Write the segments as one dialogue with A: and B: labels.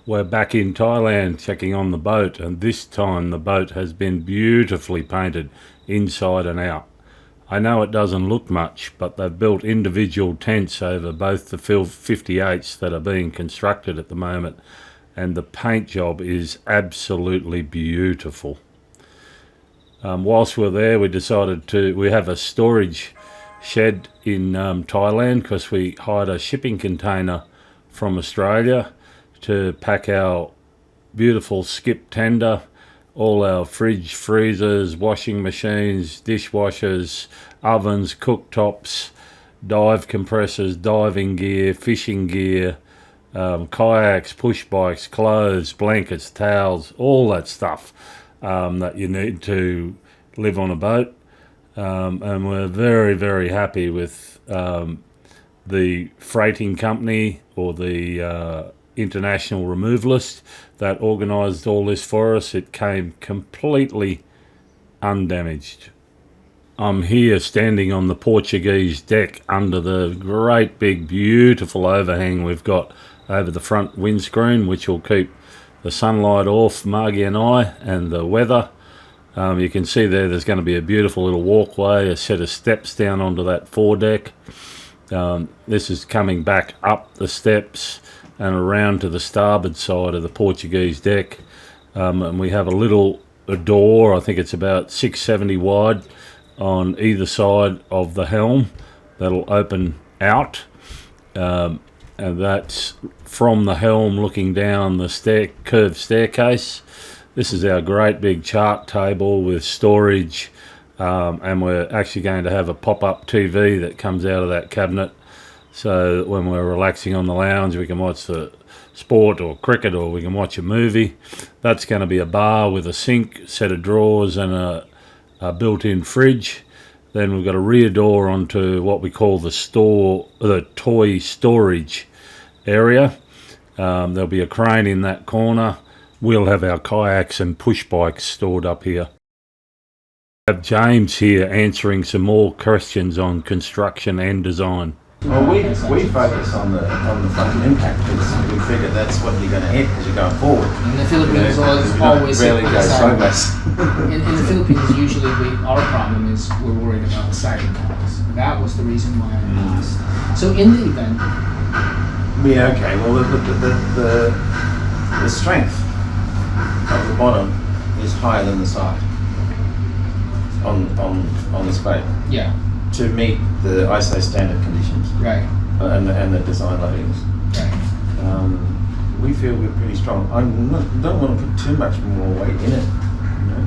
A: We're back in Thailand checking on the boat, and this time the boat has been beautifully painted inside and out. I know it doesn't look much, but they've built individual tents over both the 58s that are being constructed at the moment, and the paint job is absolutely beautiful. Whilst we're there, we decided we have a storage shed in Thailand because we hired a shipping container from Australia to pack our beautiful skip tender, all our fridge, freezers, washing machines, dishwashers, ovens, cooktops, dive compressors, diving gear, fishing gear, kayaks, push bikes, clothes, blankets, towels, all that stuff that you need to live on a boat. And we're very, very happy with the freighting company, or the international removalist that organised all this for us. It came completely undamaged. I'm here standing on the Portuguese deck under the great big beautiful overhang we've got over the front windscreen, which will keep the sunlight off Margie and I and the weather. You can see there's going to be a beautiful little walkway, a set of steps down onto that foredeck. This is coming back up the steps and around to the starboard side of the Portuguese deck. And we have a door, I think it's about 670 wide, on either side of the helm that'll open out. And that's from the helm looking down the curved staircase. This is our great big chart table with storage, and we're actually going to have a pop-up TV that comes out of that cabinet, so that when we're relaxing on the lounge we can watch the sport or cricket, or we can watch a movie. That's going to be a bar with a sink, set of drawers, and a built-in fridge. Then we've got a rear door onto what we call the toy storage area. There'll be a crane in that corner. We'll have our kayaks and push bikes stored up here. I have James here answering some more questions on construction and design.
B: Well, we focus on the front impact because we figure that's what you're going to hit as you're going forward.
C: In the Philippines, always
B: rarely go sideways.
C: In the Philippines, usually our problem is we're worried about the siding walls. That was the reason why I asked. So in the event,
B: Okay. Well, the strength of the bottom is higher than the side on this boat.
C: Yeah.
B: To meet the ISO standard conditions.
C: Right.
B: And the design loadings.
C: Right.
B: We feel we're pretty strong. I don't want to put too much more weight in it. You know.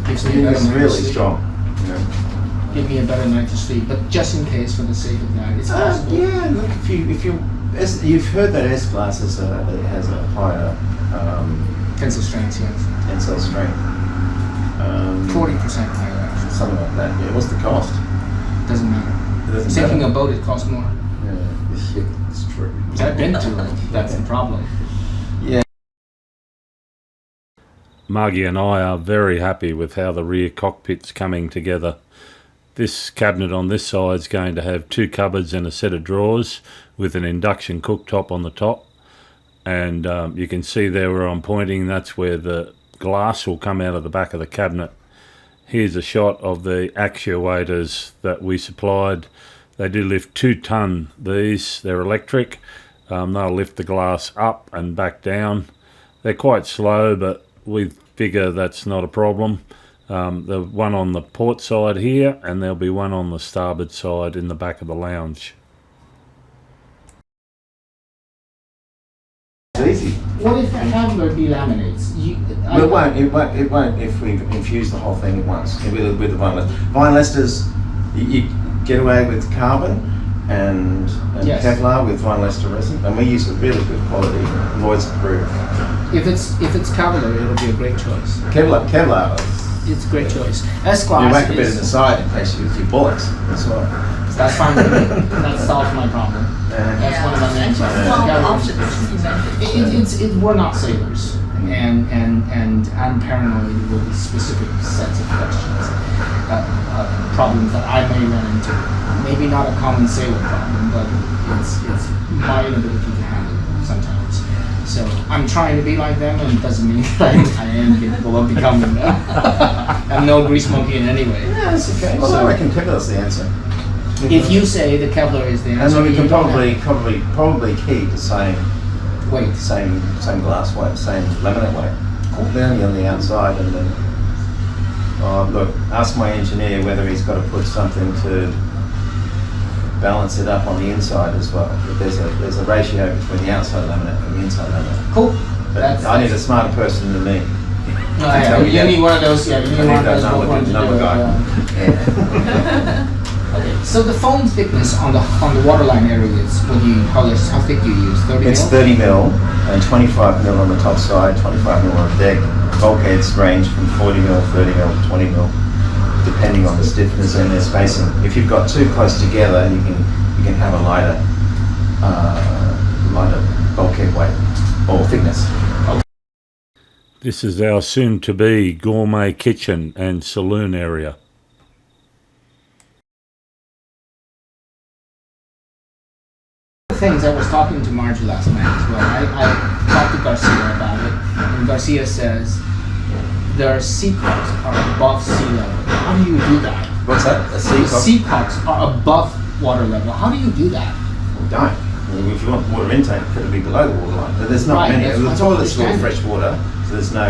C: Gives me a better
B: It's
C: night to
B: really
C: sleep.
B: strong. You know.
C: Give me a better night to sleep, but just in case, for the sake of that, it's possible.
B: Yeah. Look, you've heard that S-Class has a higher
C: Tensile strength, yes.
B: tensile strength.
C: 40% higher, actually.
B: Something like that. Yeah. What's the cost?
C: Doesn't matter.
B: It doesn't
C: Taking
B: matter.
C: a boat, it costs more.
B: Yeah, it's true.
C: I've been to it. That's the problem.
B: Yeah.
A: Margie and I are very happy with how the rear cockpit's coming together. This cabinet on this side is going to have 2 cupboards and a set of drawers with an induction cooktop on the top. And you can see there where I'm pointing, that's where the glass will come out of the back of the cabinet. Here's a shot of the actuators that we supplied. They do lift 2 ton, these. They're electric. They'll lift the glass up and back down. They're quite slow, but we figure that's not a problem. There's one on the port side here, and there'll be one on the starboard side in the back of the lounge.
B: It's easy.
C: What if the handler delaminates?
B: Well, it won't if we infuse the whole thing at once with the vinyl. Vinyl esters, you get away with carbon and
C: Yes.
B: Kevlar with vinyl ester resin, and we use a really good quality Lloyd's approved.
C: If it's Cavalier, it'll be a great choice.
B: Kevlar.
C: It's a great choice.
B: You
C: S-Class
B: whack a bit in
C: is...
B: the side in case you your bullets. That's all.
C: That's fine with me. That solves my problem. That's one of my main problems. We're not sailors, and I'm paranoid with specific sets of questions, problems that I may run into. Maybe not a common sailor problem, but it's my inability to handle it sometimes. So I'm trying to be like them, and it doesn't mean that I am capable of becoming them. I'm no grease monkey in any way.
B: Yeah, that's okay. Well,
C: So-
B: I reckon Kevlar's the answer.
C: If you say the Kevlar is the
B: And
C: answer,
B: then we
C: you
B: can
C: don't have-
B: probably keep the same
C: wait.
B: same glass weight, same laminate weight.
C: Cool.
B: Only on the outside, and then look, ask my engineer whether he's got to put something to balance it up on the inside as well. But there's a ratio between the outside laminate and the inside laminate.
C: Cool.
B: But I need a smarter person than me.
C: No, yeah, you need one of those. Yeah, you need
B: I
C: one
B: need
C: of those.
B: that
C: both ones to do
B: number
C: it,
B: guy.
C: yeah.
B: Yeah.
C: Okay. So the foam thickness on the waterline area is how thick do you use? 30
B: It's
C: mil?
B: 30 mil and 25 mil on the top side, 25 mil on the deck. Bulkheads range from 40 mil, 30 mil, 20 mil, depending on the stiffness and their spacing. If you've got too close together, you can have a lighter bulkhead weight or thickness.
A: This is our soon-to-be gourmet kitchen and saloon area.
C: Things I was talking to Margie last night as well. I talked to Garcia about it, and Garcia says their sea cocks are above sea level. How do you do that?
B: What's that? A
C: The
B: sea
C: sea cocks are above water level. How do you do that?
B: Don't. If you want water intake, it could be below the waterline. But there's not
C: Right,
B: many.
C: that's
B: The
C: what I
B: toilet's all
C: understand.
B: fresh water, so there's no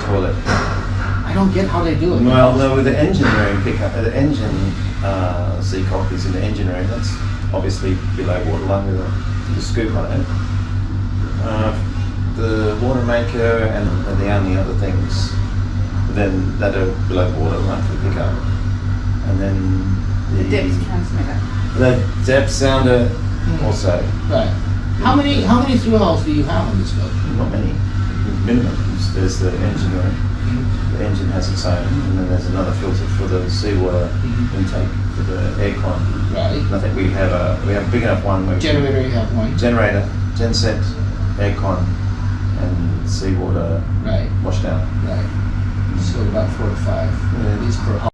B: toilet.
C: I don't get how they do it.
B: Well, no, with the engine room pickup, the engine seacock is in the engine room. That's obviously below waterline with a scoop on it. The water maker and the only other things then that are below the waterline for the pickup, and then
D: The depth transmitter.
B: the depth sounder also.
C: Right. How many through hulls do you have on this boat?
B: Not many. Minimum. There's the engine room. The engine has its own, and then there's another filter for the seawater intake for the aircon.
C: Right.
B: And I think we have a big enough one where we can-
C: Generator, you have one.
B: generator, genset, aircon, and seawater
C: Right.
B: washdown.
C: Right. So about 4 to 5
B: Yeah.
C: liters per hull.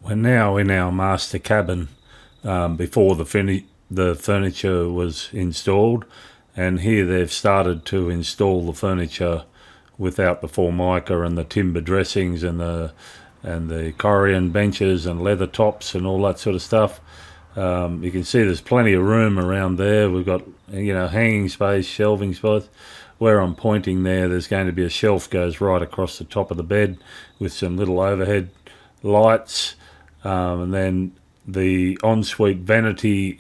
A: We're now in our master cabin before the furniture was installed, and here they've started to install the furniture without the formica and the timber dressings and the Corian benches and leather tops and all that sort of stuff. You can see there's plenty of room around there. We've got hanging space, shelving spots. Where I'm pointing there's going to be a shelf goes right across the top of the bed with some little overhead lights, and then the ensuite vanity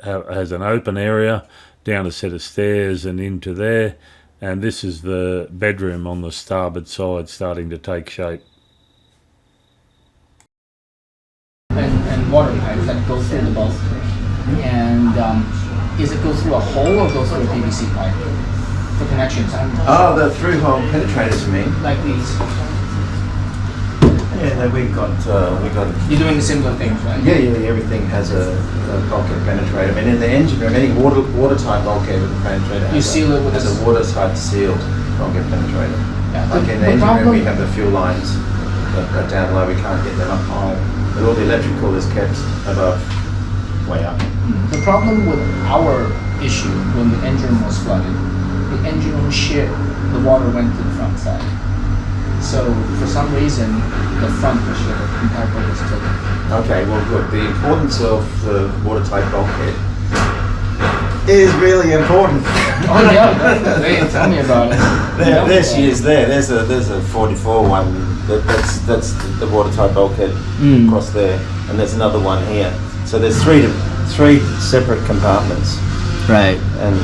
A: has an open area down a set of stairs and into there, and this is the bedroom on the starboard side starting to take shape.
C: And water pipes that go through the boat. And is it go through a hole or go through a PVC pipe for connections?
B: Oh, the through-hole penetrators, you mean?
C: Like these.
B: Yeah, no, we got.
C: You're doing the similar things, right?
B: Yeah. Everything has a bulkhead penetrator. I mean, in the engine room, any watertight bulkhead with a penetrator
C: You seal it with
B: has a watertight sealed bulkhead penetrator.
C: Yeah,
B: Like in the engine room, we have the fuel lines that are down low. We can't get them up high, but all the electrical is kept above, way up.
C: The problem with our issue when the engine was flooded, the engine room shit, the water went to the front side. So for some reason, the front was shut, the entire boat was tilted.
B: Okay, well, look, the importance of the watertight bulkhead is really important.
C: Oh yeah, definitely. Tell me about it.
B: There she is. There's a 44 one. That's the watertight bulkhead across there, and there's another one here. So there's three separate compartments,
C: Right.
B: and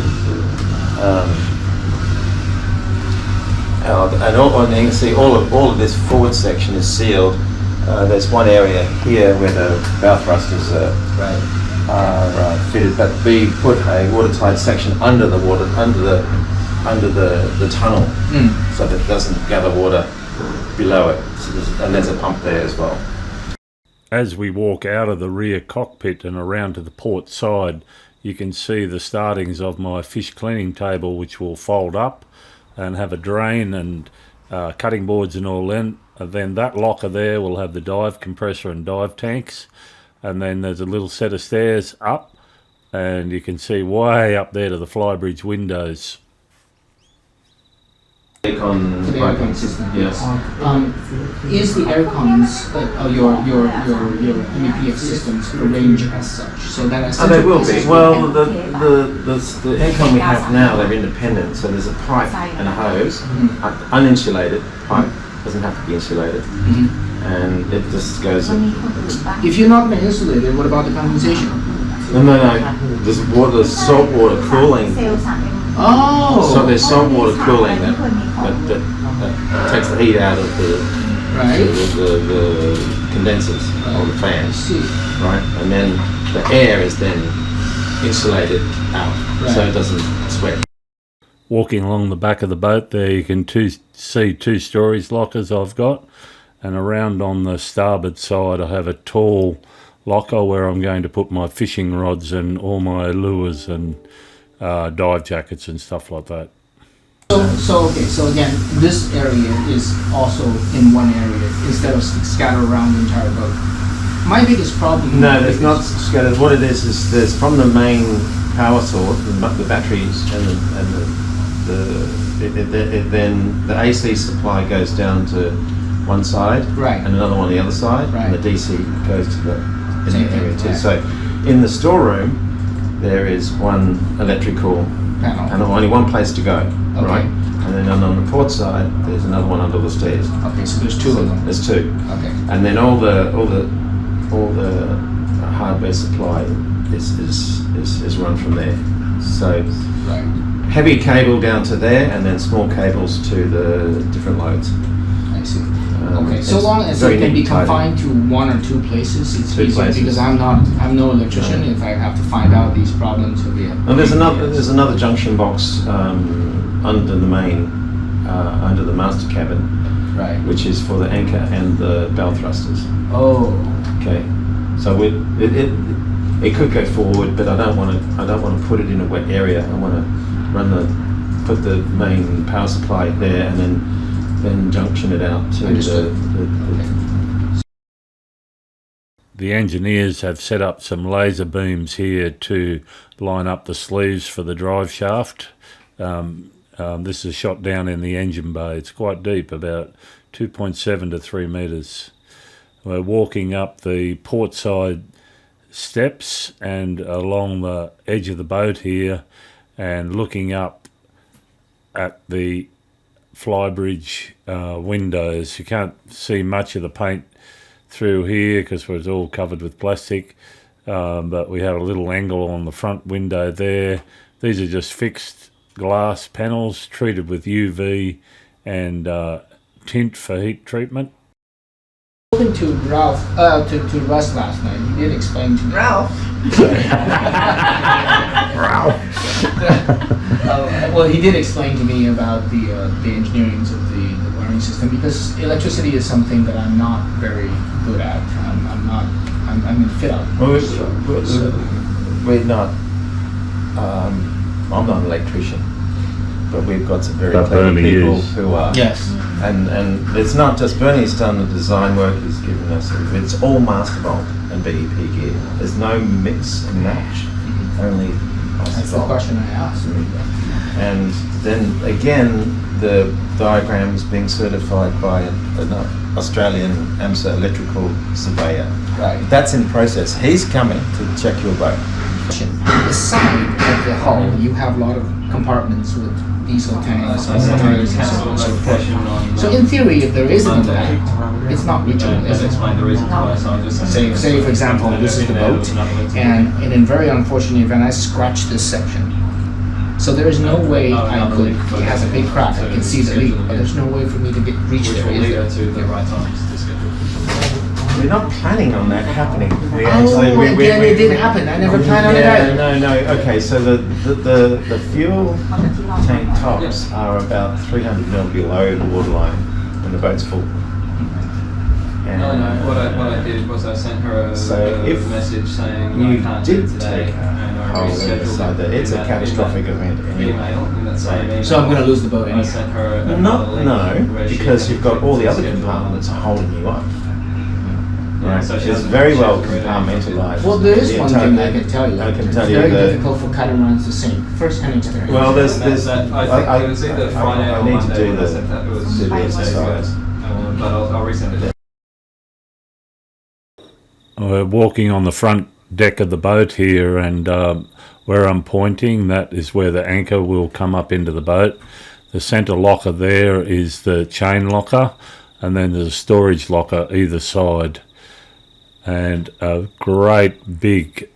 B: you can see all of this forward section is sealed. There's one area here where the bow thrusters are fitted, but we put a watertight section under the tunnel, so that it doesn't gather water below it. So and there's a pump there as well.
A: As we walk out of the rear cockpit and around to the port side, you can see the startings of my fish cleaning table, which will fold up and have a drain and cutting boards and all in. And then that locker there will have the dive compressor and dive tanks. And then there's a little set of stairs up and you can see way up there to the flybridge windows.
B: Aircon,
C: For the aircon system.
B: yes.
C: Is the aircons, your MEPF systems arranged as such? So that as
B: Oh, they will be. Well, the aircon we have now, they're independent, so there's a pipe and a hose, uninsulated pipe, doesn't have to be insulated, and it just goes.
C: If you're not insulated, what about the condensation?
B: No. There's water, salt water cooling.
C: Oh!
B: So there's salt water cooling that takes the heat out of the condensers or the
C: I
B: fans,
C: see.
B: right? And then the air is then insulated out, so it doesn't sweat.
A: Walking along the back of the boat there, you can see 2 stories lockers I've got, and around on the starboard side I have a tall locker where I'm going to put my fishing rods and all my lures and dive jackets and stuff like that.
C: So again, this area is also in one area instead of scattered around the entire boat. My biggest problem.
B: No, it's not scattered. What it is there's from the main power source, the batteries, then the AC supply goes down to one side, and another one on the other side, and the DC goes to the area too. So, in the storeroom, there is one electrical panel, and only one place to go, right? And then on the port side, there's another one under the stairs.
C: Okay, so there's 2 of them.
B: There's 2.
C: Okay.
B: And then all the hardware supply is run from there. So heavy cable down to there, and then small cables to the different loads.
C: I see. Okay, so long as it can be confined to 1 or 2 places, it's easier because I'm no electrician. If I have to find out these problems, it'll be.
B: And there's another junction box under the main, under the master cabin, which is for the anchor and the bow thrusters.
C: Oh.
B: Okay, so it could go forward, but I don't want to put it in a wet area. I want to put the main power supply there, and then junction it out to
A: the engineers have set up some laser beams here to line up the sleeves for the drive shaft. This is shot down in the engine bay. It's quite deep, about 2.7 to 3 metres. We're walking up the port side steps and along the edge of the boat here and looking up at the flybridge windows. You can't see much of the paint through here because it's all covered with plastic, but we have a little angle on the front window there. These are just fixed glass panels treated with UV and tint for heat treatment.
C: Spoken to Ralph, to Russ last night. He did explain to me.
D: Ralph.
C: Well, he did explain to me about the engineering of the wiring system, because electricity is something that I'm not very good at. I'm in fit out.
B: We're not. I'm not an electrician, but we've got some very clever people who are.
C: Yes.
B: And it's not just Bernie's done the design work. He's given us. It's all master bolt and BEP gear. There's no mix and match. Only master
C: That's the
B: bolt.
C: question I asked.
B: And then again, the diagrams being certified by an Australian AMSA electrical surveyor.
C: Right.
B: That's in process. He's coming to check your boat.
C: The side of the hull, you have a lot of compartments with diesel tanks and motors and so on and so forth. So in theory, if there is an impact, it's not reachable, is it? Say for example, this is the boat, and in a very unfortunate event, I scratch this section. So there is no way I could, it has a big crack, I can see the leak, but there's no way for me to reach there, is there?
B: We're not planning on that happening.
C: It did happen, I never planned on it either.
B: No. Okay, so the fuel tank tops are about 300 mil below the waterline when the boat's full. And
E: No. What I did was I sent her a message saying
B: you
E: I can't do
B: did
E: it today,
B: take
E: and I
B: hold
E: rescheduled
B: so that it's a catastrophic event anyway.
E: email in that same email.
C: So I'm going to lose the boat
E: I
C: anyway.
E: sent her another
B: No,
E: link where she
B: because
E: had
B: you've got all the other
E: scheduled
B: compartments holding you up.
E: Yeah, so she
B: It's
E: doesn't-
B: very
E: she
B: well
E: doesn't really-
B: compartmentalized.
C: Well, there is
B: The
C: one
B: entire-
C: thing I can tell you.
B: I can tell
C: it's
B: you
C: very
B: that-
C: difficult for catamarans to sink. First-hand experience.
B: Well, there's
E: I think it was either Friday
B: I
E: or
B: need to
E: Monday
B: do
E: when I
B: the
E: sent that. It was
B: do the
D: I
B: exercise.
E: but I'll resend it.
A: We're walking on the front deck of the boat here, and where I'm pointing, that is where the anchor will come up into the boat. The centre locker there is the chain locker, and then there's a storage locker either side, and a great big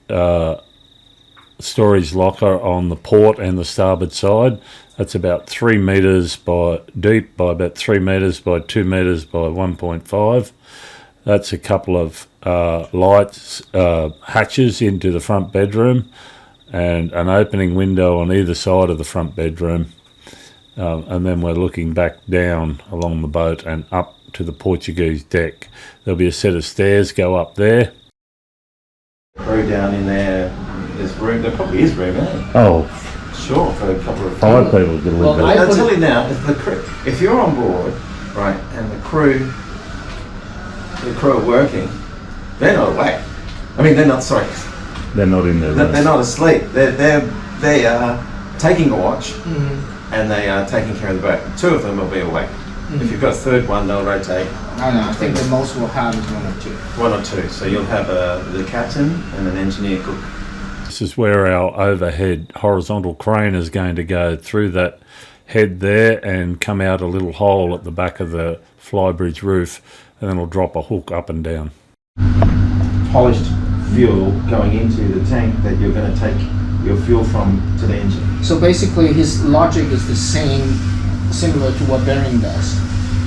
A: storage locker on the port and the starboard side. That's about 3 metres by deep by about 3 metres by 2 metres by 1.5. That's a couple of lights, hatches into the front bedroom, and an opening window on either side of the front bedroom. And then we're looking back down along the boat and up to the Portuguese deck. There'll be a set of stairs go up there.
B: Crew down in there. There's room. There probably is room, eh?
A: Oh,
B: Sure, for a couple of
A: 5 people could
C: Well,
A: live
C: I
A: there.
B: I'll
C: put
B: tell
C: it-
B: you now, if you're on board, right, and the crew are working, they're not awake. I mean, they're not. Sorry,
A: They're not in there.
B: they're not asleep. They are taking a watch, and they are taking care of the boat. 2 of them will be awake. If you've got a third one, they'll rotate
C: I don't know. I think the most we'll have is 1 or 2.
B: 1 or 2. So you'll have the captain and an engineer cook.
A: This is where our overhead horizontal crane is going to go through that head there and come out a little hole at the back of the flybridge roof, and then it'll drop a hook up and down.
B: Polished fuel going into the tank that you're going to take your fuel from to the engine.
C: So basically, his logic is the same, similar to what Bering does.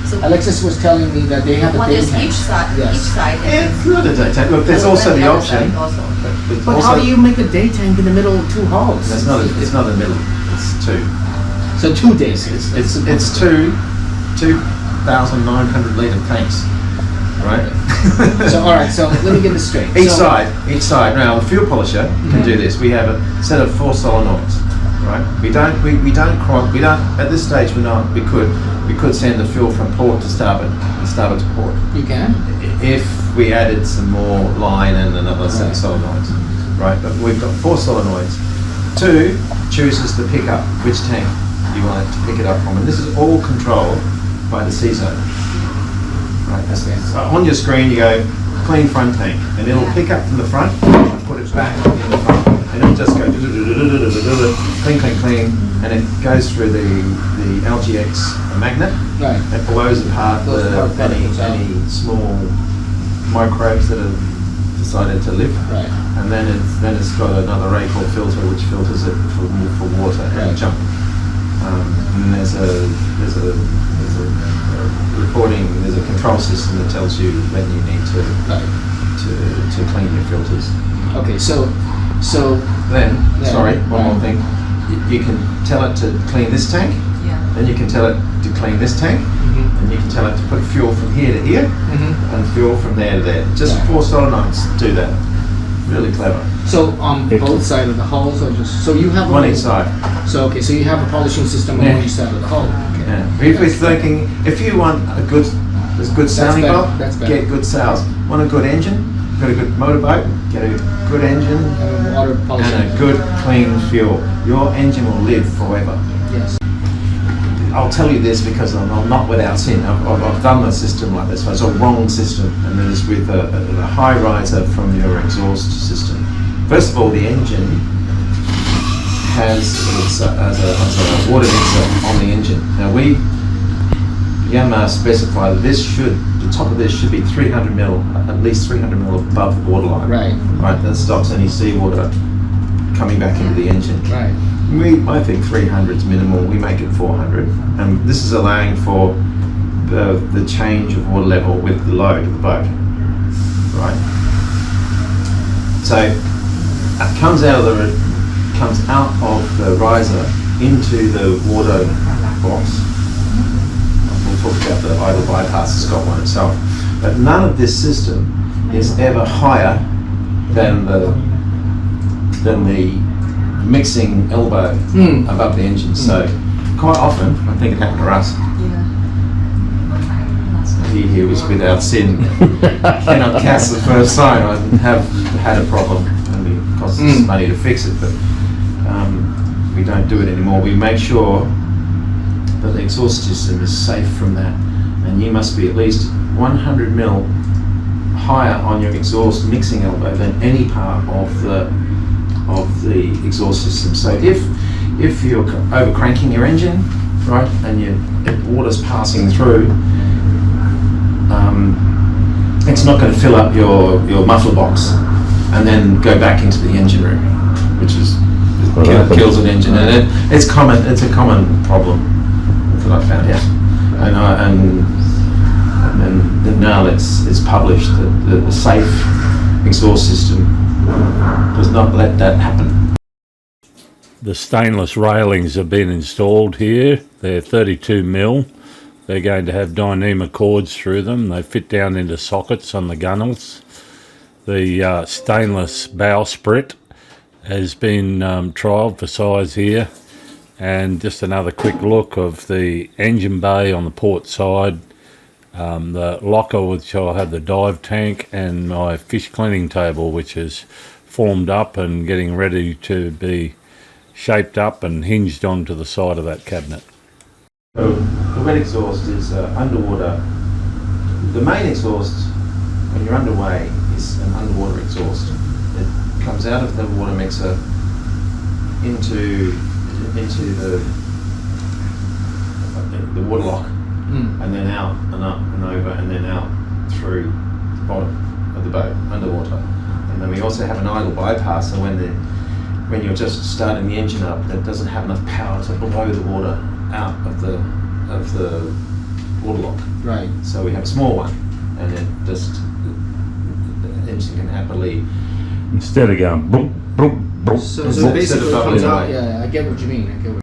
D: So
C: Alexis was telling me that they have a
D: one
C: day
D: is
C: tank.
D: each side,
C: Yes.
D: each side. and
B: It's not a day tank. Look, there's
D: then
B: also the
D: other
B: option.
D: side also.
B: But
C: But
B: also,
C: how do you make a day tank in the middle of 2 hulls?
B: It's not the middle. It's 2.
C: So 2 days.
B: It's 2,900 litre tanks, right?
C: So all right. So let me get this straight.
B: Each
C: So-
B: side. Now the fuel polisher can do this. We have a set of 4 solenoids, right? We don't at this stage we could send the fuel from port to starboard and starboard to port
C: You can.
B: if we added some more line and another set of solenoids, right? But we've got 4 solenoids. 2 chooses to pick up which tank you want it to pick it up from, and this is all controlled by the CISO. Right, so on your screen you go clean front tank, and it'll pick up from the front and put it back in the front, and it'll just go clean, and it goes through the LGX magnet.
C: Right.
B: It blows apart
C: Blows apart particles out.
B: any small microbes that have decided to live,
C: Right.
B: and then it's got another ray called filter which filters it for water and
C: Right.
B: junk. And there's a reporting. There's a control system that tells you when you need
C: Right.
B: to clean your filters.
C: Okay. So
B: Then,
C: Yeah,
B: sorry,
C: right.
B: one more thing. You can tell it to clean this tank,
D: Yeah.
B: then you can tell it to clean this tank, and you can tell it to put fuel from here to here, and fuel from there to there. Just
C: Yeah.
B: 4 solenoids do that. Really clever.
C: So on both sides of the hulls, or just so you have
B: One each side.
C: So okay, so you have a polishing system on
B: Yeah.
C: each side of the hull. Okay.
B: Yeah. If we're thinking, if you want a good sounding
C: better,
B: bolt,
C: that's better.
B: get good sails. Want a good engine? Got a good motorboat? Get a good engine
C: And a water polishing.
B: and a good clean fuel. Your engine will live forever.
C: Yes.
B: I'll tell you this because I'm not without sin. I've done a system like this. It's a wrong system, and it is with a high riser from your exhaust system. First of all, the engine has a water mixer on the engine. Now Yamaha specify that the top of this should be 300 mil, at least 300 mil above the waterline.
C: Right.
B: Right. That stops any seawater coming back into the engine.
C: Right.
B: I think 300 is minimal. We make it 400, and this is allowing for the change of water level with the load of the boat. Right. So it comes out of the riser into the water box. We'll talk about the idle bypass. It's got one itself, but none of this system is ever higher than the mixing elbow above the engine. So quite often, I think it happened to us.
D: Yeah.
B: he who was without sin cannot cast the first stone. I have had a problem, and it costs us money to fix it, but we don't do it anymore. We make sure that the exhaust system is safe from that, and you must be at least 100 mil higher on your exhaust mixing elbow than any part of the exhaust system. So if you're over cranking your engine, right, and water's passing through, it's not going to fill up your muffler box and then go back into the engine room, which is kills an engine. And it's common. It's a common problem that I found out, and now it's published that the safe exhaust system does not let that happen.
A: The stainless railings have been installed here. They're 32 mil. They're going to have Dyneema cords through them. They fit down into sockets on the gunnels. The stainless bowsprit has been trialled for size here. And just another quick look of the engine bay on the port side. The locker, which I'll have the dive tank, and my fish cleaning table, which is formed up and getting ready to be shaped up and hinged onto the side of that cabinet.
B: So the wet exhaust is underwater. The main exhaust, when you're underway, is an underwater exhaust. It comes out of the water mixer into the water lock, and then out and up and over, and then out through the bottom of the boat underwater. And then we also have an idle bypass, so when you're just starting the engine up, that doesn't have enough power to blow the water out of the water lock.
C: Right.
B: So we have a small one, and it just the engine can happily,
A: Instead of going boom, boom, boom.
C: So
B: Instead of
C: basically it
B: bubbling
C: comes out,
B: away.
C: yeah, I get what you mean.